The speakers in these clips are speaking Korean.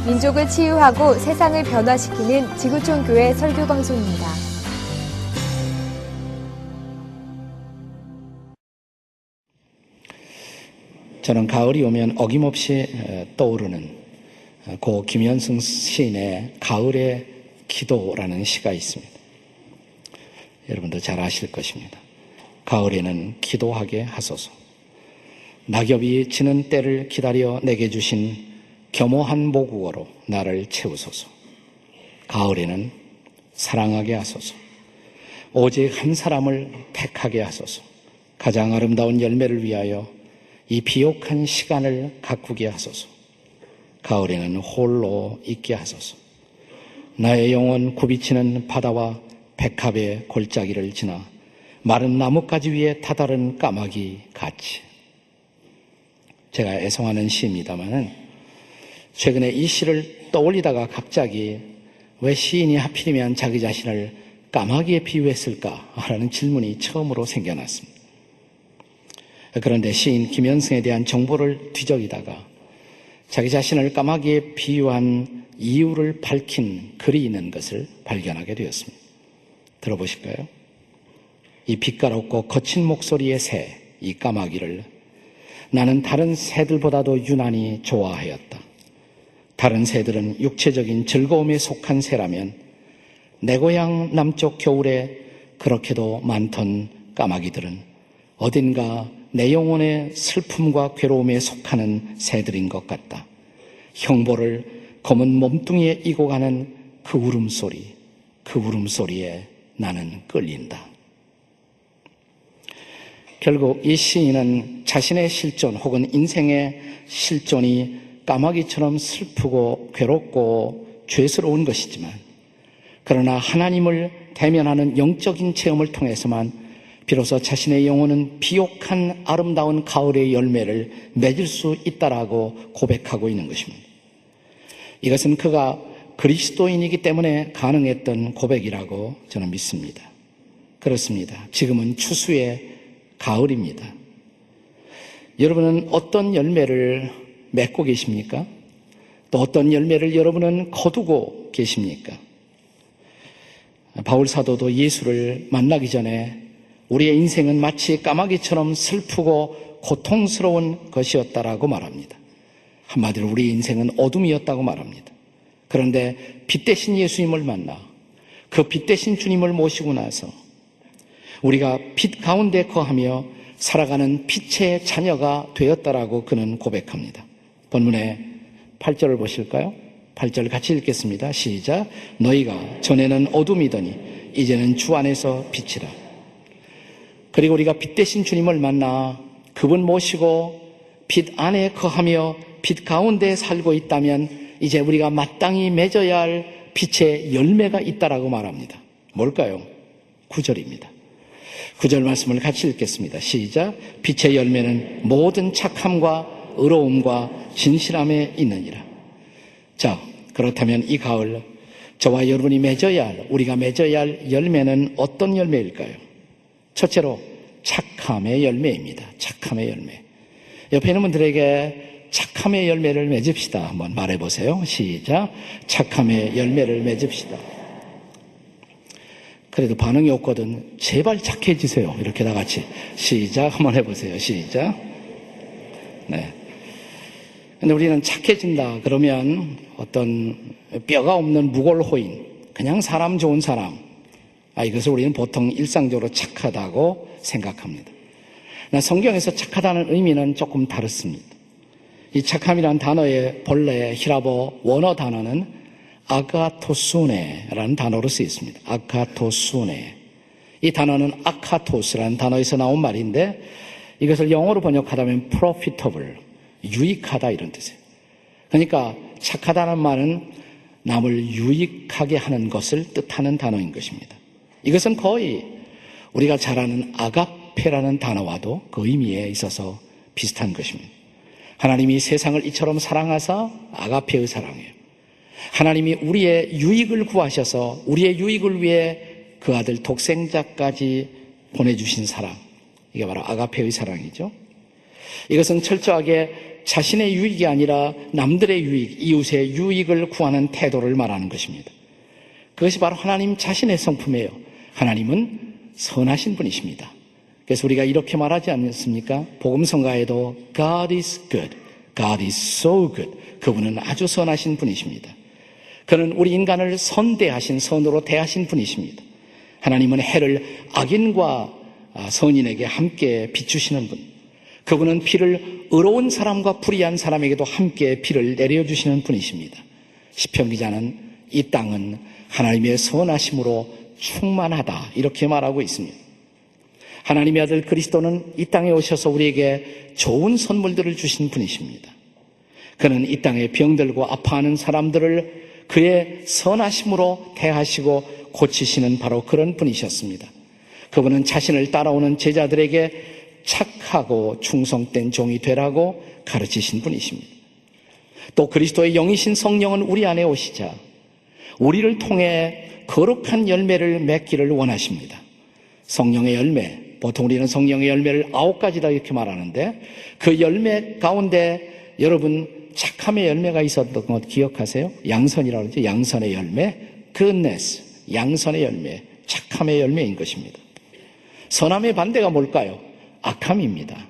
민족을 치유하고 세상을 변화시키는 지구촌 교회 설교 방송입니다. 저는 가을이 오면 어김없이 떠오르는 고 김현승 시인의 가을의 기도라는 시가 있습니다. 여러분도 잘 아실 것입니다. 가을에는 기도하게 하소서. 낙엽이 지는 때를 기다려 내게 주신 겸허한 모국어로 나를 채우소서. 가을에는 사랑하게 하소서. 오직 한 사람을 택하게 하소서. 가장 아름다운 열매를 위하여 이 비옥한 시간을 가꾸게 하소서. 가을에는 홀로 있게 하소서. 나의 영혼 굽이치는 바다와 백합의 골짜기를 지나 마른 나뭇가지 위에 다다른 까마귀 같이. 제가 애송하는 시입니다마는 최근에 이 시를 떠올리다가 갑자기 왜 시인이 하필이면 자기 자신을 까마귀에 비유했을까라는 질문이 처음으로 생겨났습니다. 그런데 시인 김현승에 대한 정보를 뒤적이다가 자기 자신을 까마귀에 비유한 이유를 밝힌 글이 있는 것을 발견하게 되었습니다. 들어보실까요? 이 빛깔없고 거친 목소리의 새, 이 까마귀를 나는 다른 새들보다도 유난히 좋아하였다. 다른 새들은 육체적인 즐거움에 속한 새라면 내 고향 남쪽 겨울에 그렇게도 많던 까마귀들은 어딘가 내 영혼의 슬픔과 괴로움에 속하는 새들인 것 같다. 형보를 검은 몸뚱이에 이고 가는 그 울음소리, 그 울음소리에 나는 끌린다. 결국 이 시인은 자신의 실존 혹은 인생의 실존이 까마귀처럼 슬프고 괴롭고 죄스러운 것이지만 그러나 하나님을 대면하는 영적인 체험을 통해서만 비로소 자신의 영혼은 비옥한 아름다운 가을의 열매를 맺을 수 있다라고 고백하고 있는 것입니다. 이것은 그가 그리스도인이기 때문에 가능했던 고백이라고 저는 믿습니다. 그렇습니다. 지금은 추수의 가을입니다. 여러분은 어떤 열매를 맺고 계십니까? 또 어떤 열매를 여러분은 거두고 계십니까? 바울 사도도 예수를 만나기 전에 우리의 인생은 마치 까마귀처럼 슬프고 고통스러운 것이었다라고 말합니다. 한마디로 우리 인생은 어둠이었다고 말합니다. 그런데 빛 대신 예수님을 만나 그 빛 대신 주님을 모시고 나서 우리가 빛 가운데 거하며 살아가는 빛의 자녀가 되었다라고 그는 고백합니다. 본문의 8절을 보실까요? 8절 같이 읽겠습니다. 시작. 너희가 전에는 어둠이더니 이제는 주 안에서 빛이라. 그리고 우리가 빛 대신 주님을 만나 그분 모시고 빛 안에 거하며 빛 가운데 살고 있다면 이제 우리가 마땅히 맺어야 할 빛의 열매가 있다라고 말합니다. 뭘까요? 9절입니다. 9절 말씀을 같이 읽겠습니다. 시작. 빛의 열매는 모든 착함과 의로움과 진실함에 있느니라. 자, 그렇다면 이 가을 저와 여러분이 맺어야 할, 우리가 맺어야 할 열매는 어떤 열매일까요? 첫째로 착함의 열매입니다. 착함의 열매. 옆에 있는 분들에게 착함의 열매를 맺읍시다. 한번 말해보세요. 시작. 착함의 열매를 맺읍시다. 그래도 반응이 없거든. 제발 착해지세요. 이렇게 다 같이. 시작. 한번 해보세요. 시작. 네. 근데 우리는 착해진다 그러면 어떤 뼈가 없는 무골호인, 그냥 사람 좋은 사람, 이것을 우리는 보통 일상적으로 착하다고 생각합니다. 성경에서 착하다는 의미는 조금 다릅니다. 이 착함이라는 단어의 본래 히라보 원어 단어는 아가토스네라는 단어로 쓰여 있습니다. 아가토스네. 이 단어는 아카토스라는 단어에서 나온 말인데 이것을 영어로 번역하다면 profitable, 유익하다 이런 뜻이에요. 그러니까 착하다는 말은 남을 유익하게 하는 것을 뜻하는 단어인 것입니다. 이것은 거의 우리가 잘 아는 아가페라는 단어와도 그 의미에 있어서 비슷한 것입니다. 하나님이 세상을 이처럼 사랑하사 아가페의 사랑이에요. 하나님이 우리의 유익을 구하셔서 우리의 유익을 위해 그 아들 독생자까지 보내주신 사랑, 이게 바로 아가페의 사랑이죠. 이것은 철저하게 자신의 유익이 아니라 남들의 유익, 이웃의 유익을 구하는 태도를 말하는 것입니다. 그것이 바로 하나님 자신의 성품이에요. 하나님은 선하신 분이십니다. 그래서 우리가 이렇게 말하지 않습니까? 복음성가에도 God is good, God is so good. 그분은 아주 선하신 분이십니다. 그는 우리 인간을 선대하신, 선으로 대하신 분이십니다. 하나님은 해를 악인과 선인에게 함께 비추시는 분. 그분은 비를 의로운 사람과 불의한 사람에게도 함께 비를 내려주시는 분이십니다. 시편 기자는 이 땅은 하나님의 선하심으로 충만하다 이렇게 말하고 있습니다. 하나님의 아들 그리스도는 이 땅에 오셔서 우리에게 좋은 선물들을 주신 분이십니다. 그는 이 땅에 병들고 아파하는 사람들을 그의 선하심으로 대하시고 고치시는 바로 그런 분이셨습니다. 그분은 자신을 따라오는 제자들에게 착하고 충성된 종이 되라고 가르치신 분이십니다. 또 그리스도의 영이신 성령은 우리 안에 오시자 우리를 통해 거룩한 열매를 맺기를 원하십니다. 성령의 열매, 보통 우리는 성령의 열매를 9가지다 이렇게 말하는데 그 열매 가운데 여러분 착함의 열매가 있었던 것 기억하세요? 양선이라고 그러죠. 양선의 열매, goodness, 양선의 열매, 착함의 열매인 것입니다. 선함의 반대가 뭘까요? 악함입니다.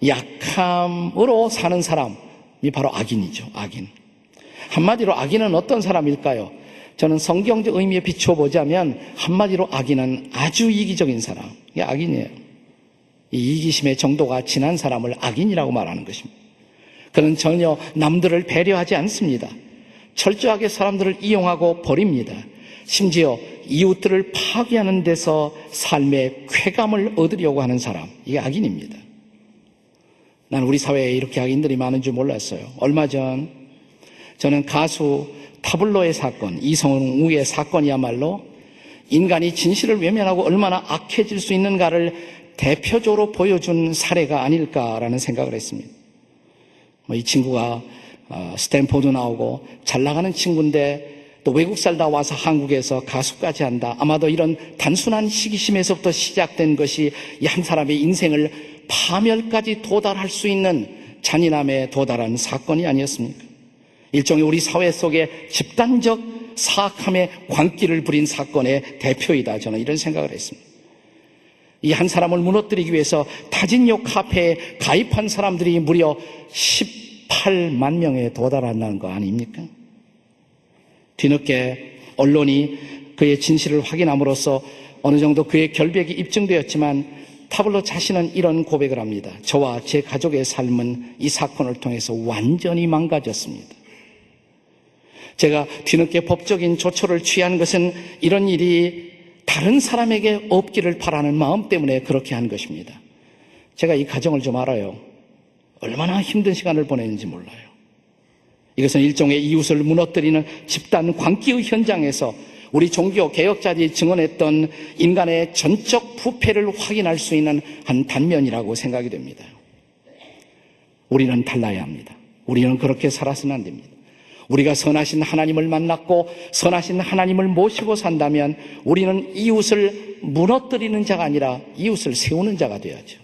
약함으로 사는 사람이 바로 악인이죠. 악인. 한마디로 악인은 어떤 사람일까요? 저는 성경적 의미에 비춰보자면 한마디로 악인은 아주 이기적인 사람. 이게 악인이에요. 이 이기심의 정도가 진한 사람을 악인이라고 말하는 것입니다. 그는 전혀 남들을 배려하지 않습니다. 철저하게 사람들을 이용하고 버립니다. 심지어 이웃들을 파괴하는 데서 삶의 쾌감을 얻으려고 하는 사람, 이게 악인입니다. 난 우리 사회에 이렇게 악인들이 많은 줄 몰랐어요. 얼마 전 저는 가수 타블로의 사건, 이성우의 사건이야말로 인간이 진실을 외면하고 얼마나 악해질 수 있는가를 대표적으로 보여준 사례가 아닐까라는 생각을 했습니다. 이 친구가 스탠포드 나오고 잘 나가는 친구인데 또 외국 살다 와서 한국에서 가수까지 한다. 아마도 이런 단순한 시기심에서부터 시작된 것이 이 한 사람의 인생을 파멸까지 도달할 수 있는 잔인함에 도달한 사건이 아니었습니까? 일종의 우리 사회 속에 집단적 사악함의 광기를 부린 사건의 대표이다. 저는 이런 생각을 했습니다. 이 한 사람을 무너뜨리기 위해서 타진역 카페에 가입한 사람들이 무려 18만 명에 도달한다는 거 아닙니까? 뒤늦게 언론이 그의 진실을 확인함으로써 어느 정도 그의 결백이 입증되었지만 타블로 자신은 이런 고백을 합니다. 저와 제 가족의 삶은 이 사건을 통해서 완전히 망가졌습니다. 제가 뒤늦게 법적인 조처를 취한 것은 이런 일이 다른 사람에게 없기를 바라는 마음 때문에 그렇게 한 것입니다. 제가 이 가정을 좀 알아요. 얼마나 힘든 시간을 보냈는지 몰라요. 이것은 일종의 이웃을 무너뜨리는 집단 광기의 현장에서 우리 종교 개혁자들이 증언했던 인간의 전적 부패를 확인할 수 있는 한 단면이라고 생각이 됩니다. 우리는 달라야 합니다. 우리는 그렇게 살아서는 안 됩니다. 우리가 선하신 하나님을 만났고 선하신 하나님을 모시고 산다면 우리는 이웃을 무너뜨리는 자가 아니라 이웃을 세우는 자가 되어야죠.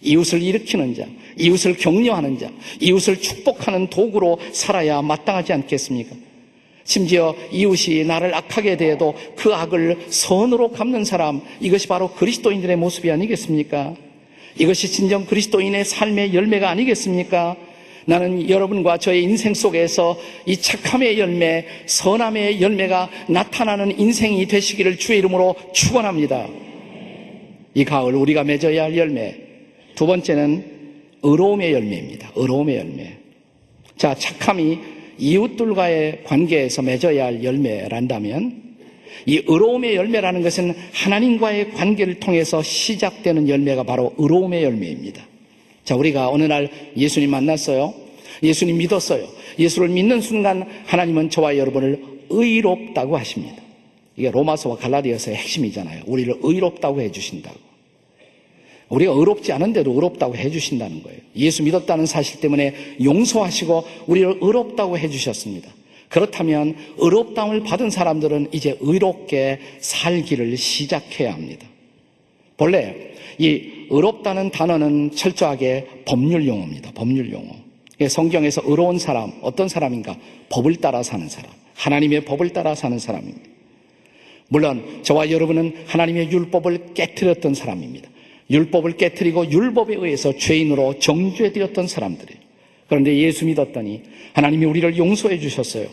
이웃을 일으키는 자, 이웃을 격려하는 자, 이웃을 축복하는 도구로 살아야 마땅하지 않겠습니까? 심지어 이웃이 나를 악하게 대해도 그 악을 선으로 갚는 사람, 이것이 바로 그리스도인들의 모습이 아니겠습니까? 이것이 진정 그리스도인의 삶의 열매가 아니겠습니까? 나는 여러분과 저의 인생 속에서 이 착함의 열매, 선함의 열매가 나타나는 인생이 되시기를 주의 이름으로 축원합니다. 이 가을 우리가 맺어야 할 열매, 두 번째는 의로움의 열매입니다. 의로움의 열매. 자, 착함이 이웃들과의 관계에서 맺어야 할 열매란다면 이 의로움의 열매라는 것은 하나님과의 관계를 통해서 시작되는 열매가 바로 의로움의 열매입니다. 자, 우리가 어느 날 예수님 만났어요. 예수님 믿었어요. 예수를 믿는 순간 하나님은 저와 여러분을 의롭다고 하십니다. 이게 로마서와 갈라디아서의 핵심이잖아요. 우리를 의롭다고 해주신다고. 우리가 의롭지 않은데도 의롭다고 해주신다는 거예요. 예수 믿었다는 사실 때문에 용서하시고 우리를 의롭다고 해주셨습니다. 그렇다면 의롭다움을 받은 사람들은 이제 의롭게 살기를 시작해야 합니다. 본래 이 의롭다는 단어는 철저하게 법률 용어입니다. 법률 용어. 성경에서 의로운 사람, 어떤 사람인가? 법을 따라 사는 사람, 하나님의 법을 따라 사는 사람입니다. 물론 저와 여러분은 하나님의 율법을 깨트렸던 사람입니다. 율법을 깨트리고 율법에 의해서 죄인으로 정죄되었던 사람들이에요. 그런데 예수 믿었더니 하나님이 우리를 용서해 주셨어요.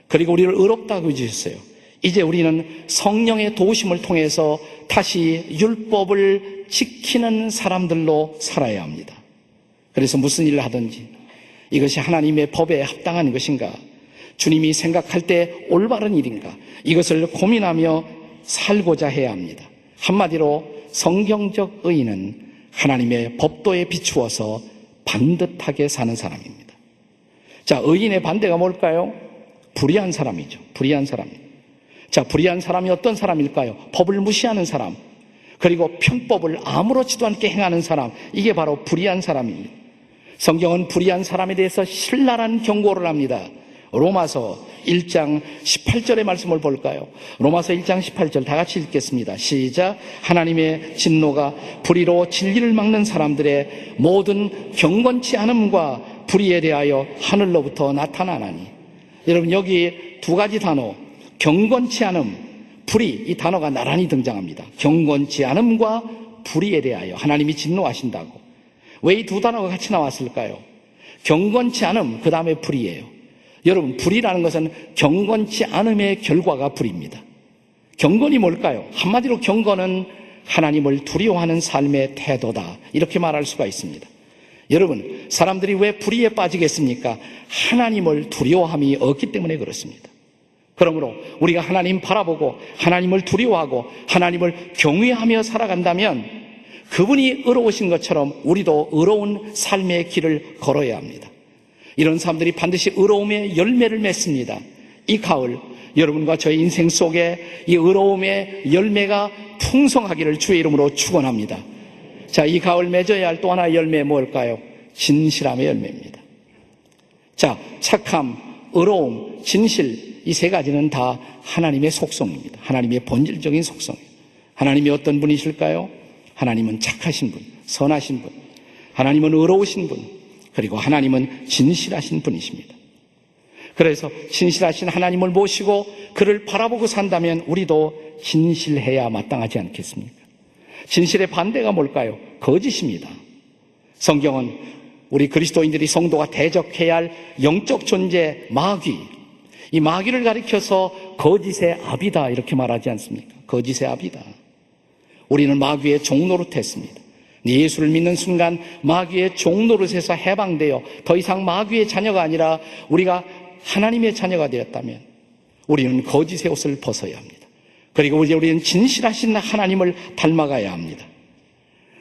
그리고 우리를 의롭다고 해주셨어요. 이제 우리는 성령의 도우심을 통해서 다시 율법을 지키는 사람들로 살아야 합니다. 그래서 무슨 일을 하든지 이것이 하나님의 법에 합당한 것인가, 주님이 생각할 때 올바른 일인가, 이것을 고민하며 살고자 해야 합니다. 한마디로 성경적 의인은 하나님의 법도에 비추어서 반듯하게 사는 사람입니다. 자, 의인의 반대가 뭘까요? 불의한 사람이죠. 불의한 사람. 자, 불의한 사람이 어떤 사람일까요? 법을 무시하는 사람, 그리고 편법을 아무렇지도 않게 행하는 사람, 이게 바로 불의한 사람입니다. 성경은 불의한 사람에 대해서 신랄한 경고를 합니다. 로마서 1장 18절의 말씀을 볼까요? 로마서 1장 18절 다 같이 읽겠습니다. 시작. 하나님의 진노가 불의로 진리를 막는 사람들의 모든 경건치 않음과 불의에 대하여 하늘로부터 나타나나니. 여러분, 여기 두 가지 단어, 경건치 않음, 불의, 이 단어가 나란히 등장합니다. 경건치 않음과 불의에 대하여 하나님이 진노하신다고. 왜 이 두 단어가 같이 나왔을까요? 경건치 않음, 그 다음에 불의예요. 여러분, 불의라는 것은 경건치 않음의 결과가 불의입니다. 경건이 뭘까요? 한마디로 경건은 하나님을 두려워하는 삶의 태도다, 이렇게 말할 수가 있습니다. 여러분, 사람들이 왜 불의에 빠지겠습니까? 하나님을 두려워함이 없기 때문에 그렇습니다. 그러므로 우리가 하나님 바라보고 하나님을 두려워하고 하나님을 경외하며 살아간다면 그분이 의로우신 것처럼 우리도 의로운 삶의 길을 걸어야 합니다. 이런 사람들이 반드시 의로움의 열매를 맺습니다. 이 가을 여러분과 저의 인생 속에 이 의로움의 열매가 풍성하기를 주의 이름으로 축원합니다. 자, 이 가을 맺어야 할 또 하나의 열매 뭘까요? 진실함의 열매입니다. 자, 착함, 의로움, 진실, 이 세 가지는 다 하나님의 속성입니다. 하나님의 본질적인 속성이에요. 하나님이 어떤 분이실까요? 하나님은 착하신 분, 선하신 분, 하나님은 의로우신 분, 그리고 하나님은 진실하신 분이십니다. 그래서 진실하신 하나님을 모시고 그를 바라보고 산다면 우리도 진실해야 마땅하지 않겠습니까? 진실의 반대가 뭘까요? 거짓입니다. 성경은 우리 그리스도인들이 성도가 대적해야 할 영적 존재 마귀, 이 마귀를 가리켜서 거짓의 아비다 이렇게 말하지 않습니까? 거짓의 아비다. 우리는 마귀의 종노릇했습니다. 예수를 믿는 순간 마귀의 종노릇에서 해방되어 더 이상 마귀의 자녀가 아니라 우리가 하나님의 자녀가 되었다면 우리는 거짓의 옷을 벗어야 합니다. 그리고 이제 우리는 진실하신 하나님을 닮아가야 합니다.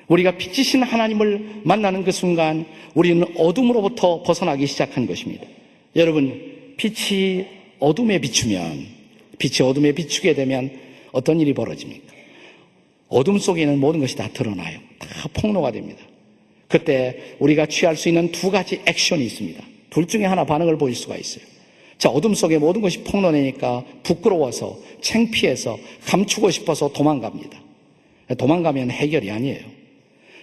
우리가 빛이신 하나님을 만나는 그 순간 우리는 어둠으로부터 벗어나기 시작한 것입니다. 여러분, 빛이 어둠에 비추면, 빛이 어둠에 비추게 되면 어떤 일이 벌어집니까? 어둠 속에는 모든 것이 다 드러나요. 다 폭로가 됩니다. 그때 우리가 취할 수 있는 두 가지 액션이 있습니다. 둘 중에 하나 반응을 보일 수가 있어요. 자, 어둠 속에 모든 것이 폭로되니까 부끄러워서, 창피해서, 감추고 싶어서 도망갑니다. 도망가면 해결이 아니에요.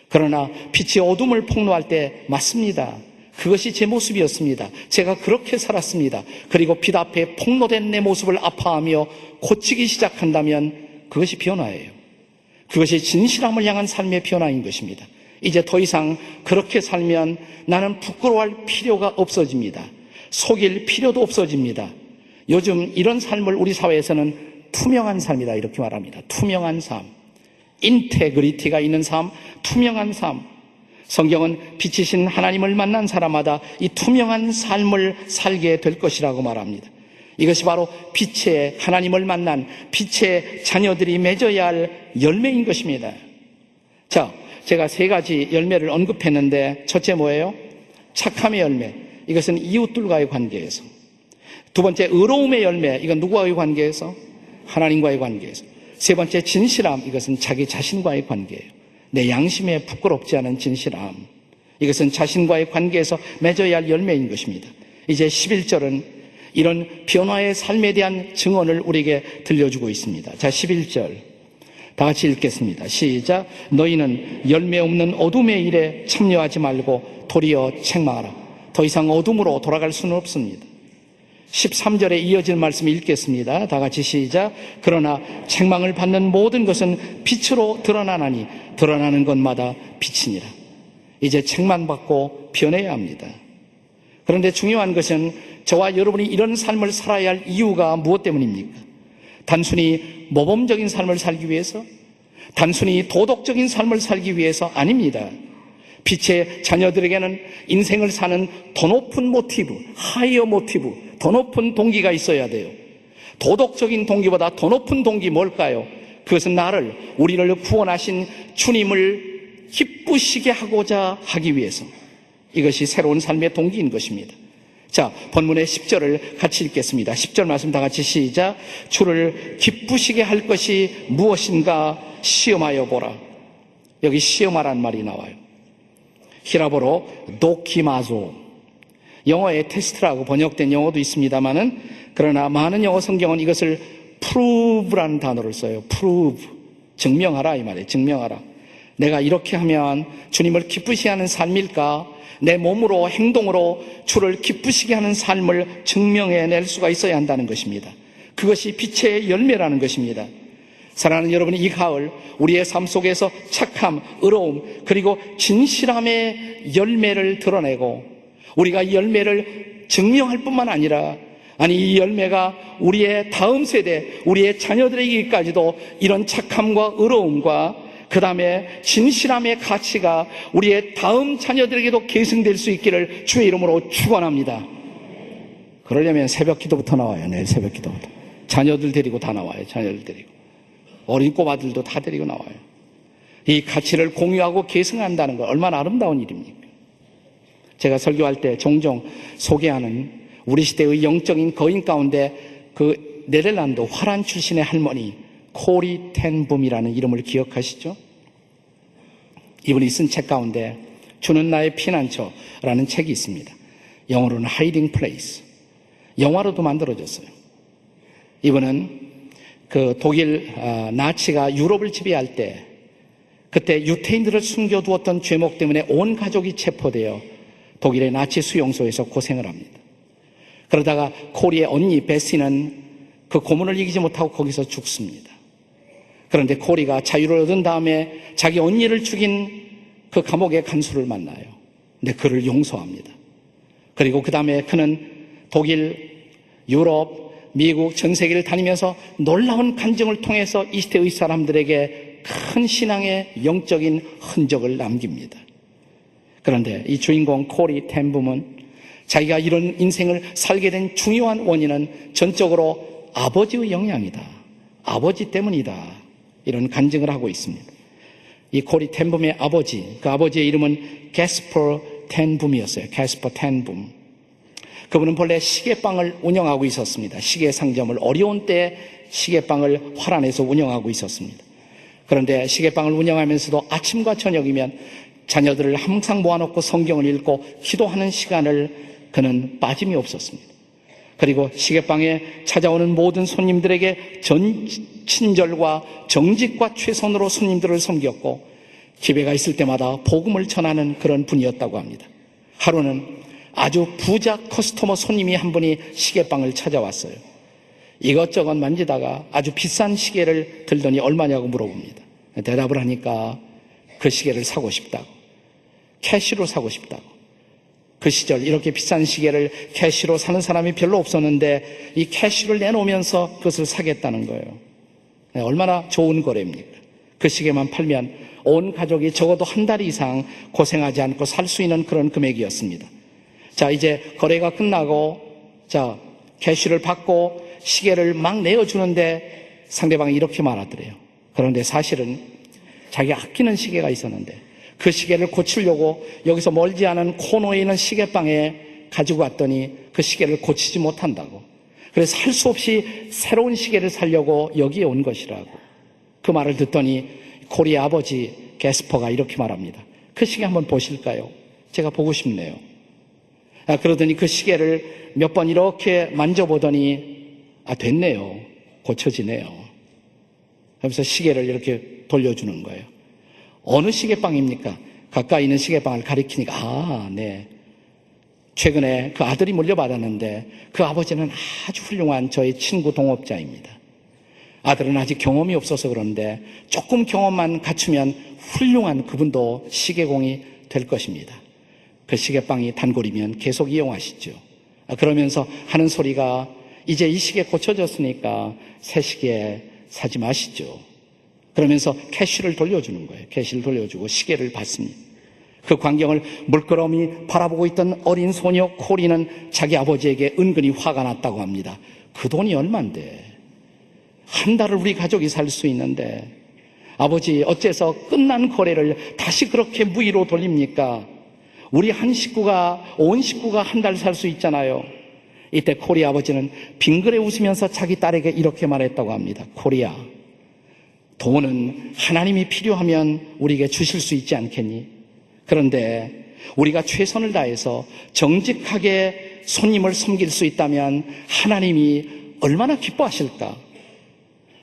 그러나 빛이 어둠을 폭로할 때 맞습니다. 그것이 제 모습이었습니다. 제가 그렇게 살았습니다. 그리고 빛 앞에 폭로된 내 모습을 아파하며 고치기 시작한다면 그것이 변화예요. 그것이 진실함을 향한 삶의 변화인 것입니다. 이제 더 이상 그렇게 살면 나는 부끄러워할 필요가 없어집니다. 속일 필요도 없어집니다. 요즘 이런 삶을 우리 사회에서는 투명한 삶이다 이렇게 말합니다. 투명한 삶, 인테그리티가 있는 삶, 투명한 삶. 성경은 빛이신 하나님을 만난 사람마다 이 투명한 삶을 살게 될 것이라고 말합니다. 이것이 바로 빛의 하나님을 만난 빛의 자녀들이 맺어야 할 열매인 것입니다. 자, 제가 세 가지 열매를 언급했는데 첫째 뭐예요? 착함의 열매. 이것은 이웃들과의 관계에서. 두 번째, 의로움의 열매. 이건 누구와의 관계에서? 하나님과의 관계에서. 세 번째, 진실함. 이것은 자기 자신과의 관계예요. 내 양심에 부끄럽지 않은 진실함. 이것은 자신과의 관계에서 맺어야 할 열매인 것입니다. 이제 11절은 이런 변화의 삶에 대한 증언을 우리에게 들려주고 있습니다. 자, 11절 다 같이 읽겠습니다. 시작. 너희는 열매 없는 어둠의 일에 참여하지 말고 도리어 책망하라. 더 이상 어둠으로 돌아갈 수는 없습니다. 13절에 이어질 말씀 읽겠습니다. 다 같이 시작. 그러나 책망을 받는 모든 것은 빛으로 드러나나니 드러나는 것마다 빛이니라. 이제 책망받고 변해야 합니다. 그런데 중요한 것은 저와 여러분이 이런 삶을 살아야 할 이유가 무엇 때문입니까? 단순히 모범적인 삶을 살기 위해서? 단순히 도덕적인 삶을 살기 위해서? 아닙니다. 빛의 자녀들에게는 인생을 사는 더 높은 모티브, 하이어 모티브, 더 높은 동기가 있어야 돼요. 도덕적인 동기보다 더 높은 동기 뭘까요? 그것은 우리를 구원하신 주님을 기쁘시게 하고자 하기 위해서. 이것이 새로운 삶의 동기인 것입니다. 자, 본문의 10절을 같이 읽겠습니다. 10절 말씀 다 같이 시작. 주를 기쁘시게 할 것이 무엇인가 시험하여 보라. 여기 시험하라는 말이 나와요. 히라보로 도키마조, 영어의 테스트라고 번역된 영어도 있습니다만은, 그러나 많은 영어 성경은 이것을 prove라는 단어를 써요. prove, 증명하라 이 말이에요. 증명하라. 내가 이렇게 하면 주님을 기쁘시게 하는 삶일까? 내 몸으로, 행동으로 주를 기쁘시게 하는 삶을 증명해낼 수가 있어야 한다는 것입니다. 그것이 빛의 열매라는 것입니다. 사랑하는 여러분, 이 가을 우리의 삶 속에서 착함, 의로움, 그리고 진실함의 열매를 드러내고, 우리가 이 열매를 증명할 뿐만 아니라, 이 열매가 우리의 다음 세대, 우리의 자녀들에게까지도 이런 착함과 의로움과 그 다음에 진실함의 가치가 우리의 다음 자녀들에게도 계승될 수 있기를 주의 이름으로 축원합니다. 그러려면 새벽 기도부터 나와요. 내일 새벽 기도부터. 자녀들 데리고 다 나와요. 자녀들 데리고. 어린 꼬마들도 다 데리고 나와요. 이 가치를 공유하고 계승한다는 것, 얼마나 아름다운 일입니까? 제가 설교할 때 종종 소개하는 우리 시대의 영적인 거인 가운데 그 네덜란드 화란 출신의 할머니 코리 텐붐이라는 이름을 기억하시죠? 이분이 쓴 책 가운데 주는 나의 피난처라는 책이 있습니다. 영어로는 Hiding Place. 영화로도 만들어졌어요. 이분은 그 독일 나치가 유럽을 지배할 때 그때 유태인들을 숨겨두었던 죄목 때문에 온 가족이 체포되어 독일의 나치 수용소에서 고생을 합니다. 그러다가 코리의 언니 베시는 그 고문을 이기지 못하고 거기서 죽습니다. 그런데 코리가 자유를 얻은 다음에 자기 언니를 죽인 그 감옥의 간수를 만나요. 근데 그를 용서합니다. 그리고 그 다음에 그는 독일, 유럽, 미국 전 세계를 다니면서 놀라운 간증을 통해서 이 시대의 사람들에게 큰 신앙의 영적인 흔적을 남깁니다. 그런데 이 주인공 코리 텐붐은 자기가 이런 인생을 살게 된 중요한 원인은 전적으로 아버지의 영향이다. 아버지 때문이다. 이런 간증을 하고 있습니다. 이 코리 텐붐의 아버지, 그 아버지의 이름은 게스퍼 텐붐이었어요. 게스퍼 텐붐. 그분은 본래 시계방을 운영하고 있었습니다. 시계 상점을, 어려운 때에 시계방을 화란에서 운영하고 있었습니다. 그런데 시계방을 운영하면서도 아침과 저녁이면 자녀들을 항상 모아놓고 성경을 읽고 기도하는 시간을 그는 빠짐이 없었습니다. 그리고 시계방에 찾아오는 모든 손님들에게 친절과 정직과 최선으로 손님들을 섬겼고, 기회가 있을 때마다 복음을 전하는 그런 분이었다고 합니다. 하루는 아주 부자 커스터머 손님이 한 분이 시계방을 찾아왔어요. 이것저것 만지다가 아주 비싼 시계를 들더니 얼마냐고 물어봅니다. 대답을 하니까 그 시계를 사고 싶다고, 캐시로 사고 싶다고. 그 시절 이렇게 비싼 시계를 캐시로 사는 사람이 별로 없었는데 이 캐시를 내놓으면서 그것을 사겠다는 거예요. 얼마나 좋은 거래입니까? 그 시계만 팔면 온 가족이 적어도 한 달 이상 고생하지 않고 살 수 있는 그런 금액이었습니다. 자, 이제 거래가 끝나고 캐시를 받고 시계를 막 내어주는데 상대방이 이렇게 말하더래요. 그런데 사실은 자기가 아끼는 시계가 있었는데 그 시계를 고치려고 여기서 멀지 않은 코너에 있는 시계방에 가지고 왔더니 그 시계를 고치지 못한다고. 그래서 할 수 없이 새로운 시계를 사려고 여기에 온 것이라고. 그 말을 듣더니 코리의 아버지 게스퍼가 이렇게 말합니다. 그 시계 한번 보실까요? 제가 보고 싶네요. 그러더니 그 시계를 몇 번 이렇게 만져보더니 됐네요. 고쳐지네요. 그래서 시계를 이렇게 돌려주는 거예요. 어느 시계방입니까? 가까이 있는 시계방을 가리키니까 네. 최근에 그 아들이 물려받았는데 그 아버지는 아주 훌륭한 저의 친구 동업자입니다. 아들은 아직 경험이 없어서 그런데 조금 경험만 갖추면 훌륭한 그분도 시계공이 될 것입니다. 그 시계빵이 단골이면 계속 이용하시죠. 그러면서 하는 소리가 이제 이 시계 고쳐졌으니까 새 시계 사지 마시죠. 그러면서 캐시를 돌려주는 거예요. 캐시를 돌려주고 시계를 받습니다. 그 광경을 물끄러미 바라보고 있던 어린 소녀 코리는 자기 아버지에게 은근히 화가 났다고 합니다. 그 돈이 얼만데? 한 달을 우리 가족이 살 수 있는데 아버지 어째서 끝난 거래를 다시 그렇게 무의로 돌립니까? 우리 온 식구가 한 달 살 수 있잖아요. 이때 코리 아버지는 빙그레 웃으면서 자기 딸에게 이렇게 말했다고 합니다. 코리야, 돈은 하나님이 필요하면 우리에게 주실 수 있지 않겠니? 그런데 우리가 최선을 다해서 정직하게 손님을 섬길 수 있다면 하나님이 얼마나 기뻐하실까?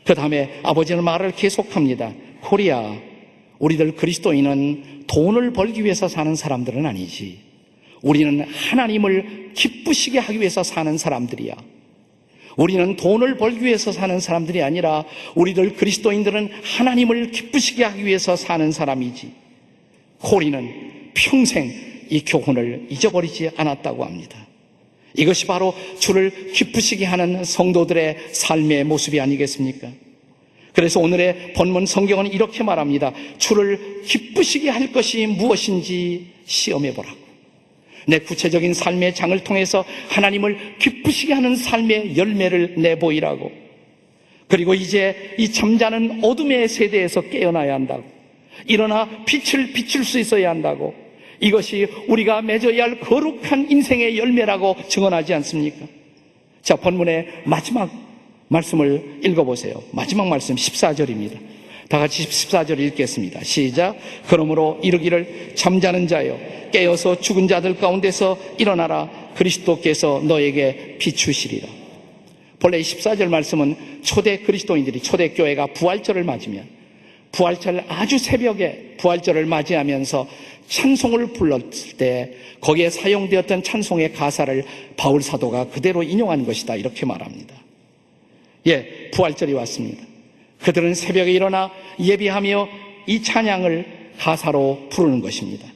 그 다음에 아버지는 말을 계속합니다. 코리야, 우리들 그리스도인은 돈을 벌기 위해서 사는 사람들은 아니지. 우리는 하나님을 기쁘시게 하기 위해서 사는 사람들이야. 우리는 돈을 벌기 위해서 사는 사람들이 아니라 우리들 그리스도인들은 하나님을 기쁘시게 하기 위해서 사는 사람이지. 코리는 평생 이 교훈을 잊어버리지 않았다고 합니다. 이것이 바로 주를 기쁘시게 하는 성도들의 삶의 모습이 아니겠습니까? 그래서 오늘의 본문 성경은 이렇게 말합니다. 주를 기쁘시게 할 것이 무엇인지 시험해보라고. 내 구체적인 삶의 장을 통해서 하나님을 기쁘시게 하는 삶의 열매를 내보이라고. 그리고 이제 이 잠자는 어둠의 세대에서 깨어나야 한다고. 일어나 빛을 비출 수 있어야 한다고. 이것이 우리가 맺어야 할 거룩한 인생의 열매라고 증언하지 않습니까? 자, 본문의 마지막 말씀을 읽어보세요. 마지막 말씀 14절입니다. 다 같이 14절 읽겠습니다. 시작. 그러므로 이르기를 잠자는 자여 깨어서 죽은 자들 가운데서 일어나라. 그리스도께서 너에게 비추시리라. 본래 14절 말씀은 초대 그리스도인들이 초대교회가 부활절을 맞으면 부활절 아주 새벽에 부활절을 맞이하면서 찬송을 불렀을 때 거기에 사용되었던 찬송의 가사를 바울 사도가 그대로 인용한 것이다 이렇게 말합니다. 예, 부활절이 왔습니다. 그들은 새벽에 일어나 예비하며 이 찬양을 가사로 부르는 것입니다.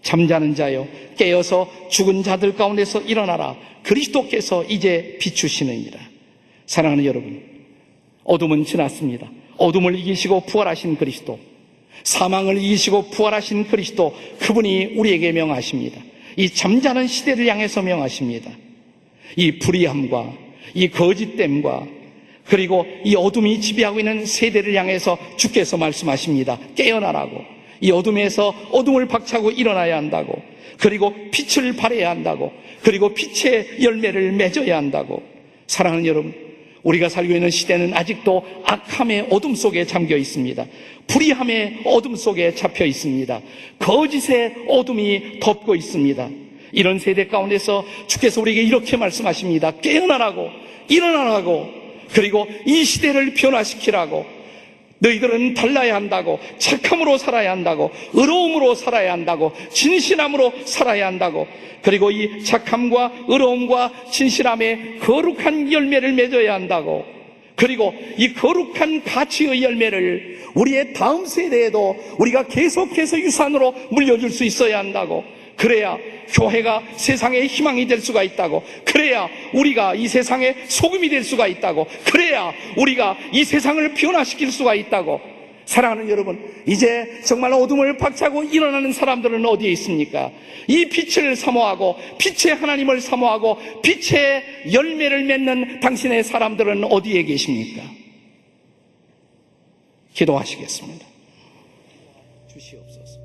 잠자는 자여 깨어서 죽은 자들 가운데서 일어나라. 그리스도께서 이제 비추시느니라. 사랑하는 여러분, 어둠은 지났습니다. 어둠을 이기시고 부활하신 그리스도, 사망을 이기시고 부활하신 그리스도, 그분이 우리에게 명하십니다. 이 잠자는 시대를 향해서 명하십니다. 이 불의함과 이 거짓됨과 그리고 이 어둠이 지배하고 있는 세대를 향해서 주께서 말씀하십니다. 깨어나라고. 이 어둠에서 어둠을 박차고 일어나야 한다고. 그리고 빛을 발해야 한다고. 그리고 빛의 열매를 맺어야 한다고. 사랑하는 여러분, 우리가 살고 있는 시대는 아직도 악함의 어둠 속에 잠겨 있습니다. 불의함의 어둠 속에 잡혀 있습니다. 거짓의 어둠이 덮고 있습니다. 이런 세대 가운데서 주께서 우리에게 이렇게 말씀하십니다. 깨어나라고, 일어나라고, 그리고 이 시대를 변화시키라고. 너희들은 달라야 한다고, 착함으로 살아야 한다고, 의로움으로 살아야 한다고, 진실함으로 살아야 한다고. 그리고 이 착함과 의로움과 진실함의 거룩한 열매를 맺어야 한다고. 그리고 이 거룩한 가치의 열매를 우리의 다음 세대에도 우리가 계속해서 유산으로 물려줄 수 있어야 한다고. 그래야 교회가 세상의 희망이 될 수가 있다고. 그래야 우리가 이 세상의 소금이 될 수가 있다고. 그래야 우리가 이 세상을 변화시킬 수가 있다고. 사랑하는 여러분, 이제 정말 어둠을 박차고 일어나는 사람들은 어디에 있습니까? 이 빛을 사모하고 빛의 하나님을 사모하고 빛의 열매를 맺는 당신의 사람들은 어디에 계십니까? 기도하시겠습니다. 주시옵소서.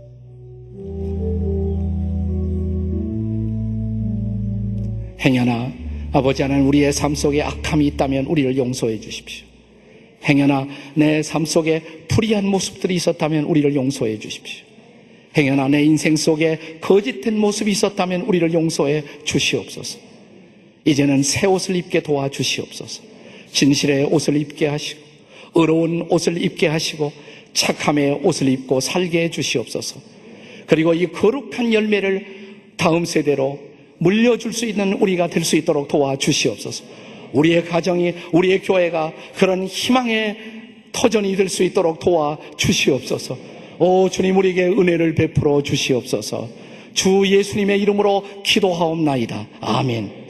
행여나 아버지 하나님, 우리의 삶 속에 악함이 있다면 우리를 용서해 주십시오. 행여나 내 삶 속에 불의한 모습들이 있었다면 우리를 용서해 주십시오. 행여나 내 인생 속에 거짓된 모습이 있었다면 우리를 용서해 주시옵소서. 이제는 새 옷을 입게 도와주시옵소서. 진실의 옷을 입게 하시고 의로운 옷을 입게 하시고 착함의 옷을 입고 살게 해 주시옵소서. 그리고 이 거룩한 열매를 다음 세대로 물려줄 수 있는 우리가 될 수 있도록 도와주시옵소서. 우리의 가정이, 우리의 교회가 그런 희망의 터전이 될 수 있도록 도와주시옵소서. 오 주님, 우리에게 은혜를 베풀어 주시옵소서. 주 예수님의 이름으로 기도하옵나이다. 아멘.